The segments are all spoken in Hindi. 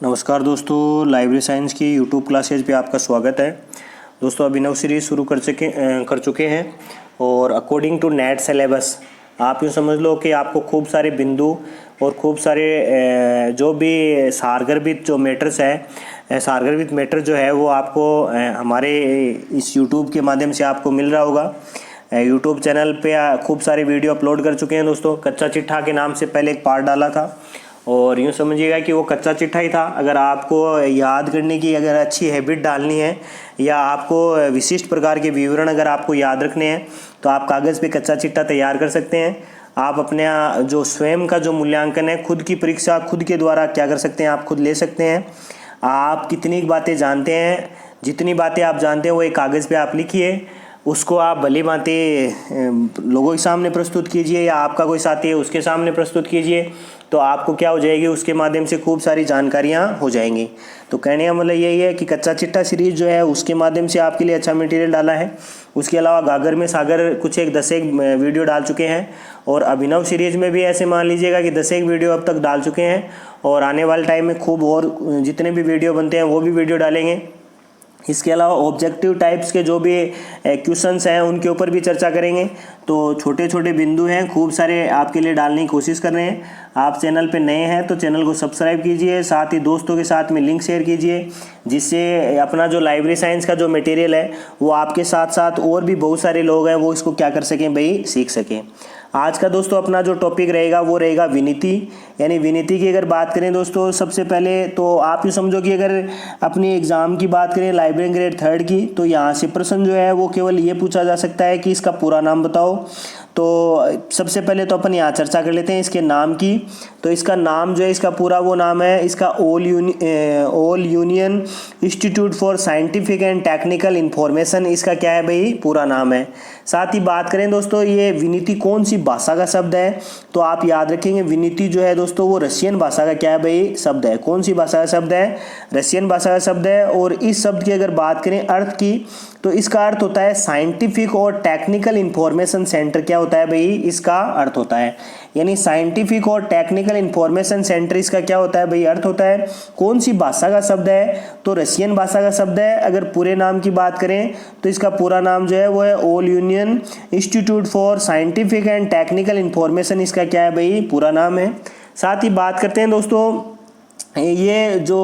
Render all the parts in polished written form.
नमस्कार दोस्तों, लाइब्रेरी साइंस की यूट्यूब क्लासेज पे आपका स्वागत है। दोस्तों अभिनव सीरीज शुरू कर चुके हैं और अकॉर्डिंग टू नेट सिलेबस आप यूँ समझ लो कि आपको खूब सारे बिंदु और खूब सारे जो भी सारगर्भित जो मैटर्स है, सारगर्भित मैटर जो है वो आपको हमारे इस यूट्यूब के माध्यम से आपको मिल रहा होगा। यूट्यूब चैनल पे खूब सारे वीडियो अपलोड कर चुके हैं दोस्तों। कच्चा चिट्ठा के नाम से पहले एक पार्ट डाला था और यूँ समझिएगा कि वो कच्चा चिट्ठा ही था। अगर आपको याद करने की अगर अच्छी हैबिट डालनी है या आपको विशिष्ट प्रकार के विवरण अगर आपको याद रखने हैं तो आप कागज़ पे कच्चा चिट्ठा तैयार कर सकते हैं। आप अपने जो स्वयं का जो मूल्यांकन है, खुद की परीक्षा खुद के द्वारा क्या कर सकते हैं, आप खुद ले सकते हैं। आप कितनी बातें जानते हैं, जितनी बातें आप जानते हैं वो एक कागज़ पे आप लिखिए, उसको आप भली भांति लोगों के सामने प्रस्तुत कीजिए या आपका कोई साथी है उसके सामने प्रस्तुत कीजिए, तो आपको क्या हो जाएगी, उसके माध्यम से खूब सारी जानकारियाँ हो जाएंगी। तो कहने का मतलब यही है कि कच्चा चिट्ठा सीरीज जो है उसके माध्यम से आपके लिए अच्छा मटेरियल डाला है। उसके अलावा गागर में सागर कुछ एक 10 वीडियो डाल चुके हैं और अभिनव सीरीज में भी ऐसे मान लीजिएगा कि 10 वीडियो अब तक डाल चुके हैं और आने वाले टाइम में खूब और जितने भी वीडियो बनते हैं वो भी वीडियो डालेंगे। इसके अलावा ऑब्जेक्टिव टाइप्स के जो भी क्वेश्चंस हैं उनके ऊपर भी चर्चा करेंगे। तो छोटे छोटे बिंदु हैं, खूब सारे आपके लिए डालने की कोशिश कर रहे हैं। आप चैनल पे नए हैं तो चैनल को सब्सक्राइब कीजिए, साथ ही दोस्तों के साथ में लिंक शेयर कीजिए, जिससे अपना जो लाइब्रेरी साइंस का जो मटेरियल है वो आपके साथ साथ और भी बहुत सारे लोग हैं वो इसको क्या कर सकें भाई, सीख सकें। आज का दोस्तों अपना जो टॉपिक रहेगा वो रहेगा विनीति। यानी विनीति की अगर बात करें दोस्तों, सबसे पहले तो आप ये समझो कि अगर अपनी एग्ज़ाम की बात करें लाइब्रेरी ग्रेड 3 की, तो यहाँ से प्रश्न जो है वो केवल ये पूछा जा सकता है कि इसका पूरा नाम बताओ। तो सबसे पहले तो अपन यहाँ चर्चा कर लेते हैं इसके नाम की। तो इसका नाम जो है, इसका पूरा वो नाम है, इसका all union institute for scientific and technical information, इसका क्या है भाई, पूरा नाम है। साथ ही बात करें दोस्तों ये विनीति कौन सी भाषा का शब्द है, तो आप याद रखेंगे विनीति जो है दोस्तों वो रशियन भाषा का क्या है भाई, शब्द है। कौन सी भाषा का शब्द है, रशियन भाषा का शब्द है। और इस शब्द की अगर बात करें अर्थ की, तो इसका अर्थ होता है साइंटिफिक और टेक्निकल इंफॉर्मेशन सेंटर। क्या होता है भाई, इसका अर्थ होता है, यानी साइंटिफिक और टेक्निकल इंफॉर्मेशन सेंटर इसका क्या होता है भाई, अर्थ होता है। कौन सी भाषा का शब्द है, तो रशियन भाषा का शब्द है। अगर पूरे नाम की बात करें तो इसका पूरा नाम जो है वो है all union institute for scientific and technical information, इसका क्या है भाई, पूरा नाम है। साथ ही बात करते हैं दोस्तों ये जो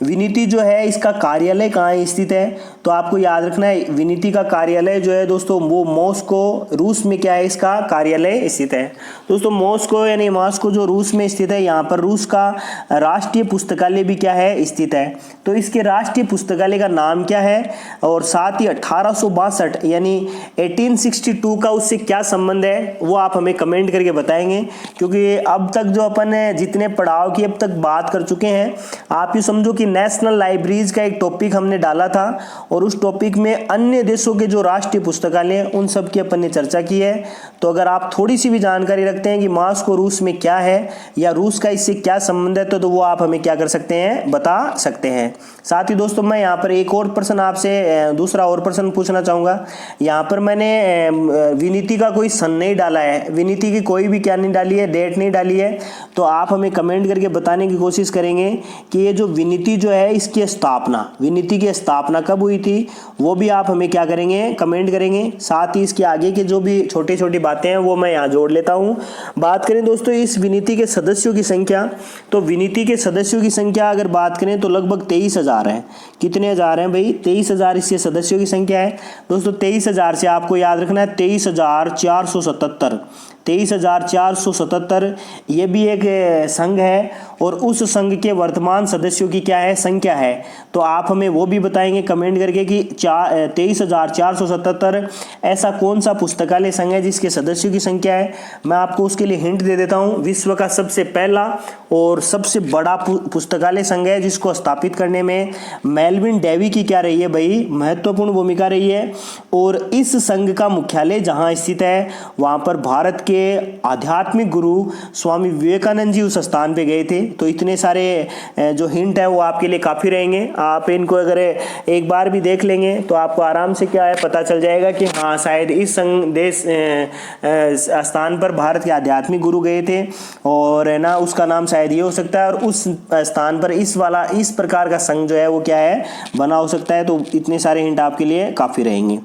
विनीति जो है इसका कार्यालय कहाँ स्थित है, तो आपको याद रखना है विनीति का कार्यालय जो है दोस्तों वो मॉस्को रूस में क्या है, इसका कार्यालय स्थित है। दोस्तों मॉस्को यानी मॉस्को जो रूस में स्थित है, यहाँ पर रूस का राष्ट्रीय पुस्तकालय भी क्या है, स्थित है। तो इसके राष्ट्रीय पुस्तकालय का नाम क्या है, और साथ ही 1862 यानी 1862 का उससे क्या संबंध है वो आप हमें कमेंट करके बताएंगे। क्योंकि अब तक जो अपन जितने पड़ाव की अब तक बात कर चुके हैं, आप ये समझो कि नेशनल लाइब्रेरीज का एक टॉपिक हमने डाला था और उस टॉपिक में अन्य देशों के जो राष्ट्रीय पुस्तकालय हैं उन सब की अपन ने चर्चा की है। तो अगर आप थोड़ी सी भी जानकारी रखते हैं कि मॉस्को रूस में क्या है या रूस का इससे क्या संबंध है, तो वो आप हमें क्या कर सकते हैं, बता सकते हैं। साथ ही दोस्तों मैं यहाँ पर एक और प्रश्न आपसे दूसरा और प्रश्न पूछना चाहूँगा। यहाँ पर मैंने विनीति का कोई सन नहीं डाला है, विनीति की कोई भी क्या नहीं डाली है, डेट नहीं डाली है। तो आप हमें कमेंट करके बताने की कोशिश करेंगे कि ये जो विनीति जो है इसकी स्थापना, विनीति की स्थापना कब हुई थी, वो भी आप हमें क्या करेंगे, कमेंट करेंगे। साथ ही इसके आगे के जो भी छोटी छोटी बातें हैं वो मैं यहाँ जोड़ लेता हूँ। बात करें दोस्तों इस विनीति के सदस्यों की संख्या, तो विनीति के सदस्यों की संख्या अगर बात करें तो लगभग 23,000 है। कितने हजार हैं भाई, 23,000 इसके सदस्यों की संख्या है। दोस्तों 23,000 से आपको याद रखना है 23,477, 23,477 ये भी एक संघ है और उस संघ के वर्तमान सदस्यों की क्या है, संख्या है। तो आप हमें वो भी बताएंगे कमेंट करके कि 23,477 ऐसा कौन सा पुस्तकालय संघ है जिसके सदस्यों की संख्या है। मैं आपको उसके लिए हिंट दे देता हूँ, विश्व का सबसे पहला और सबसे बड़ा पुस्तकालय संघ है जिसको स्थापित करने में मेलविन डेवी की क्या रही है भाई, महत्वपूर्ण भूमिका रही है। और इस संघ का मुख्यालय जहाँ स्थित है वहाँ पर भारत के आध्यात्मिक गुरु स्वामी विवेकानंद जी उस स्थान पे गए थे। तो इतने सारे जो हिंट है वो आपके लिए काफ़ी रहेंगे। आप इनको अगर एक बार भी देख लेंगे तो आपको आराम से क्या है पता चल जाएगा कि हाँ शायद इस देश स्थान पर भारत के आध्यात्मिक गुरु गए थे और है ना उसका नाम शायद ये हो सकता है, और उस स्थान पर इस प्रकार का संघ जो है वो क्या है बना हो सकता है। तो इतने सारे हिंट आपके लिए काफ़ी रहेंगे।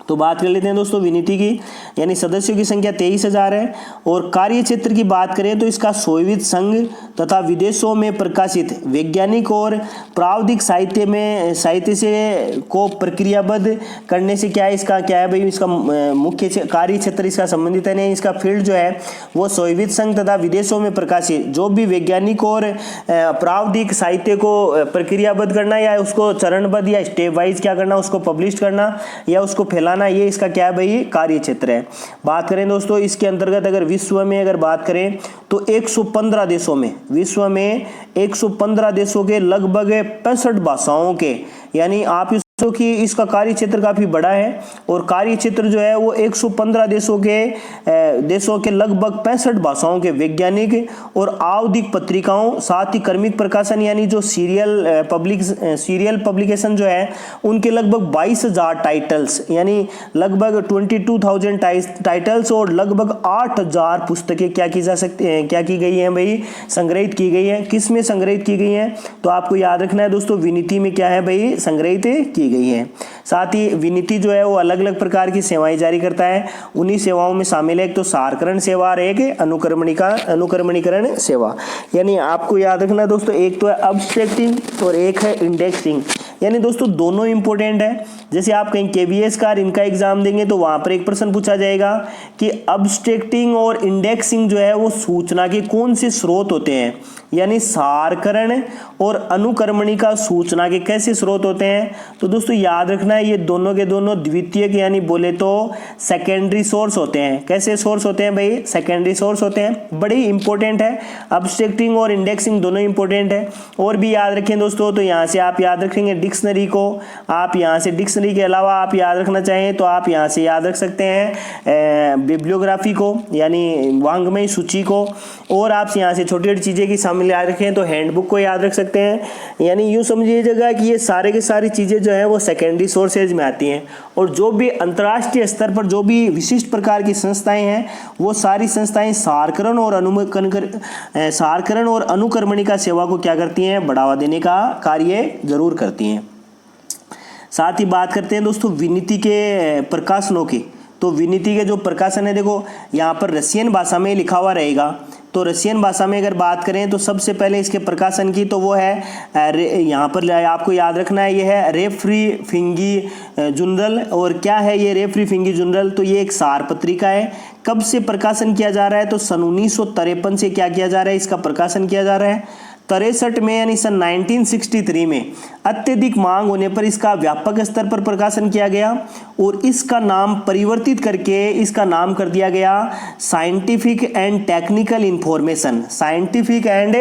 तो बात कर लेते हैं दोस्तों विनिति की, यानी सदस्यों की संख्या 23,000 है। और कार्य क्षेत्र की बात करें तो इसका सोवियत संघ तथा विदेशों में प्रकाशित वैज्ञानिक और प्रावधिक साहित्य से को प्रक्रियाबद्ध करने से क्या है इसका क्या है भाई, इसका मुख्य कार्य क्षेत्र इसका संबंधित है नहीं, इसका फील्ड जो है वो सोवियत संघ तथा विदेशों में प्रकाशित जो भी वैज्ञानिक और प्रावधिक साहित्य को प्रक्रियाबद्ध करना या उसको चरणबद्ध या स्टेप वाइज क्या करना, उसको पब्लिश करना या उसको फैलाना, ये इसका क्या है भाई कार्य क्षेत्र है। बात करें दोस्तों इसके अंतर्गत अगर विश्व में अगर बात करें तो 115 देशों में, विश्व में 115 देशों के लगभग 65 भाषाओं के, यानी आप कि इसका कार्य क्षेत्र काफी बड़ा है। और कार्य क्षेत्र जो है वो 115 देशों के लगभग 65 भाषाओं के वैज्ञानिक और आवधिक पत्रिकाओं, साथ ही क्रमिक प्रकाशन यानी जो सीरियल पब्लिकेशन जो है उनके लगभग 22,000 टाइटल्स, यानी लगभग 22,000 टाइटल्स और लगभग 8,000 पुस्तकें क्या की गई हैं भाई, संग्रहित की गई है। किस में संग्रहित की गई है तो आपको याद रखना है दोस्तों विनिति में क्या है भाई संग्रहित की गई है। साथ ही विनिति जो है वो अलग अलग प्रकार की सेवाएं जारी करता है। उन्हीं सेवाओं में शामिल है एक तो सारकरण सेवा और एक अनुक्रमणीकरण सेवा। यानी आपको याद रखना दोस्तों एक तो है अब्स्ट्रैक्टिंग और एक है इंडेक्सिंग, यानी दोस्तों दोनों इंपॉर्टेंट है। जैसे आप कहीं केवीएस का इनका एग्जाम देंगे तो वहां पर एक प्रश्न पूछा जाएगा कि अब्स्ट्रैक्टिंग और इंडेक्सिंग जो है वो सूचना के कौन से स्रोत होते हैं, यानी सारकरण और अनुक्रमणिका सूचना के कैसे स्रोत होते हैं। तो दोस्तों याद रखना है ये दोनों के दोनों द्वितीयक यानी बोले तो सेकेंडरी सोर्स होते हैं। कैसे सोर्स होते हैं भाई, सेकेंडरी सोर्स होते हैं, बड़ी इंपॉर्टेंट है। अब्स्ट्रैक्टिंग और इंडेक्सिंग दोनों इंपॉर्टेंट है। और भी याद रखें दोस्तों तो यहाँ से आप याद रखेंगे डिक्शनरी को, आप यहाँ से डिक्शनरी के अलावा आप याद रखना चाहें तो आप यहाँ से याद रख सकते हैं बिब्लियोग्राफी को यानी वांग्मय सूची को, और आप यहाँ से छोटी छोटी चीज़ें की शामिल याद रखें तो हैंडबुक को याद रख सकते हैं। यानी यूँ समझिएगा कि ये सारे के सारी चीज़ें जो है वो सेकेंडरी सोर्सेज में आती हैं। और जो भी अंतर्राष्ट्रीय स्तर पर जो भी विशिष्ट प्रकार की संस्थाएं हैं वो सारी संस्थाएं सारकरण और अनुक्रमणिका सेवा को क्या करती हैं, बढ़ावा देने का कार्य जरूर करती हैं। साथ ही बात करते हैं दोस्तों विनिति के प्रकाशनों की। तो विनिति के जो प्रकाशन है देखो यहाँ पर रशियन भाषा में लिखा हुआ रहेगा। तो रशियन भाषा में अगर बात करें तो सबसे पहले इसके प्रकाशन की तो वो है यहाँ पर आपको याद रखना है ये है रेफ्री फिंगी जर्नल। और क्या है ये रेफ्री फिंगी जर्नल, तो ये एक सार पत्रिका है। कब से प्रकाशन किया जा रहा है तो सन 1953 से क्या किया जा रहा है, इसका प्रकाशन किया जा रहा है। 63 में यानी सन 1963 में अत्यधिक मांग होने पर इसका व्यापक स्तर पर प्रकाशन किया गया और इसका नाम परिवर्तित करके इसका नाम कर दिया गया scientific and technical information. Scientific and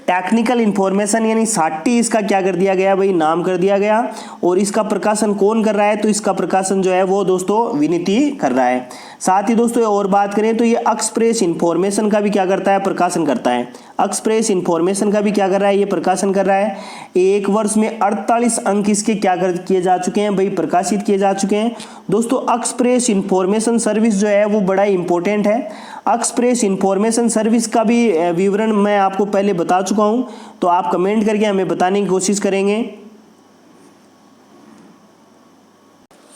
technical information यानी साटी इसका क्या कर दिया गया भाई, नाम कर दिया गया। और इसका प्रकाशन कौन कर रहा है तो इसका प्रकाशन जो है वो दोस्तों विनिति कर रहा है। साथ ही दोस्तों और बात करें तो ये एक्सप्रेस इंफॉर्मेशन का भी क्या करता है, प्रकाशन करता है। एक्सप्रेस इंफॉर्मेशन का भी क्या कर रहा है, ये प्रकाशन कर रहा है। एक वर्ष में 48 अंक इसके क्या किए जा चुके हैं भाई, प्रकाशित किए जा चुके हैं। दोस्तों एक्सप्रेस इंफॉर्मेशन सर्विस जो है वो बड़ा इंपॉर्टेंट है। एक्सप्रेस इंफॉर्मेशन सर्विस का भी विवरण मैं आपको पहले बता चुका हूं, तो आप कमेंट करके हमें बताने की कोशिश करेंगे।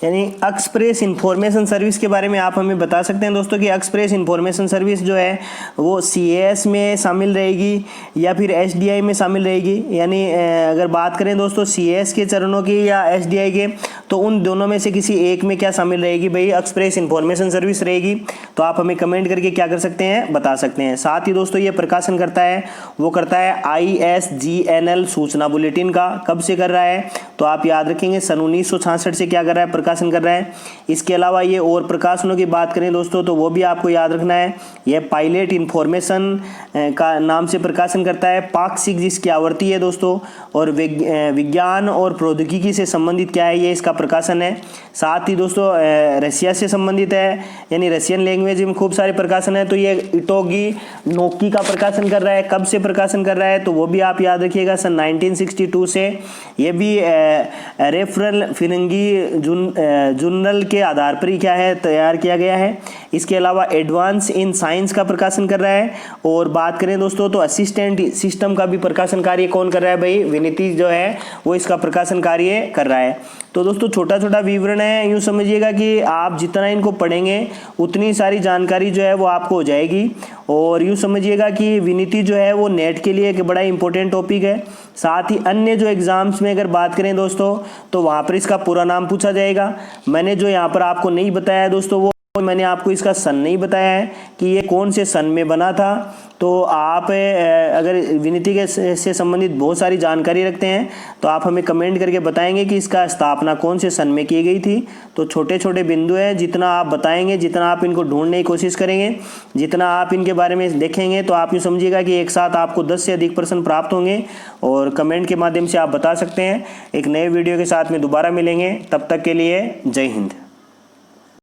यानी एक्सप्रेस इंफॉर्मेशन सर्विस के बारे में आप हमें बता सकते हैं दोस्तों कि एक्सप्रेस इंफॉर्मेशन सर्विस जो है वो CAS में शामिल रहेगी या फिर SDI में शामिल रहेगी। यानी अगर बात करें दोस्तों CAS के चरणों की या SDI के, तो उन दोनों में से किसी एक में क्या शामिल रहेगी भाई, एक्सप्रेस इंफॉर्मेशन सर्विस रहेगी। तो आप हमें कमेंट करके क्या कर सकते हैं, बता सकते हैं। साथ ही दोस्तों ये प्रकाशन करता है वो करता है ISGNL सूचना बुलेटिन का। कब से कर रहा है तो आप याद रखेंगे सन 1966 से क्या कर रहा है, प्रकाशन कर रहा है। इसके अलावा ये और प्रकाशनों की बात करें दोस्तों तो वो भी आपको याद रखना है। यह पायलट इन्फॉर्मेशन का नाम से प्रकाशन करता है। पाक 6 जिसकी आवृत्ति है दोस्तों, और विज्ञान और प्रौद्योगिकी से संबंधित क्या है, ये इसका प्रकाशन है। साथ ही दोस्तों रशिया से संबंधित है, यानी रशियन लैंग्वेज में खूब सारे प्रकाशन है। तो ये इटोगी नोकी का प्रकाशन कर रहा है। कब से प्रकाशन कर रहा है तो वो भी आप याद रखिएगा, सन 1962 से। ये भी रेफरल फिरंगी जर्नल के आधार पर ही क्या है, तैयार किया गया है। इसके अलावा एडवांस इन साइंस का प्रकाशन कर रहा है। और बात करें दोस्तों तो असिस्टेंट सिस्टम का भी प्रकाशन कार्य कौन कर रहा है भाई, विनीति जो है वो इसका प्रकाशन कार्य कर रहा है। तो दोस्तों छोटा छोटा विवरण है, यूँ समझिएगा कि आप जितना इनको पढ़ेंगे उतनी सारी जानकारी जो है वो आपको हो जाएगी। और यूँ समझिएगा कि विनीति जो है वो नेट के लिए एक बड़ा इंपॉर्टेंट टॉपिक है। साथ ही अन्य जो एग्ज़ाम्स में अगर बात करें दोस्तों तो वहाँ पर इसका पूरा नाम पूछा जाएगा। मैंने जो यहाँ पर आपको नहीं बताया दोस्तों, वो मैंने आपको इसका सन नहीं बताया है कि ये कौन से सन में बना था। तो आप अगर विनीति के से संबंधित बहुत सारी जानकारी रखते हैं तो आप हमें कमेंट करके बताएंगे कि इसका स्थापना कौन से सन में की गई थी। तो छोटे छोटे बिंदु हैं, जितना आप बताएंगे, जितना आप इनको ढूंढने की कोशिश करेंगे, जितना आप इनके बारे में देखेंगे, तो आप यूँ समझिएगा कि एक साथ आपको 10 से अधिक प्रश्न प्राप्त होंगे। और कमेंट के माध्यम से आप बता सकते हैं। एक नए वीडियो के साथ में दोबारा मिलेंगे, तब तक के लिए जय हिंद।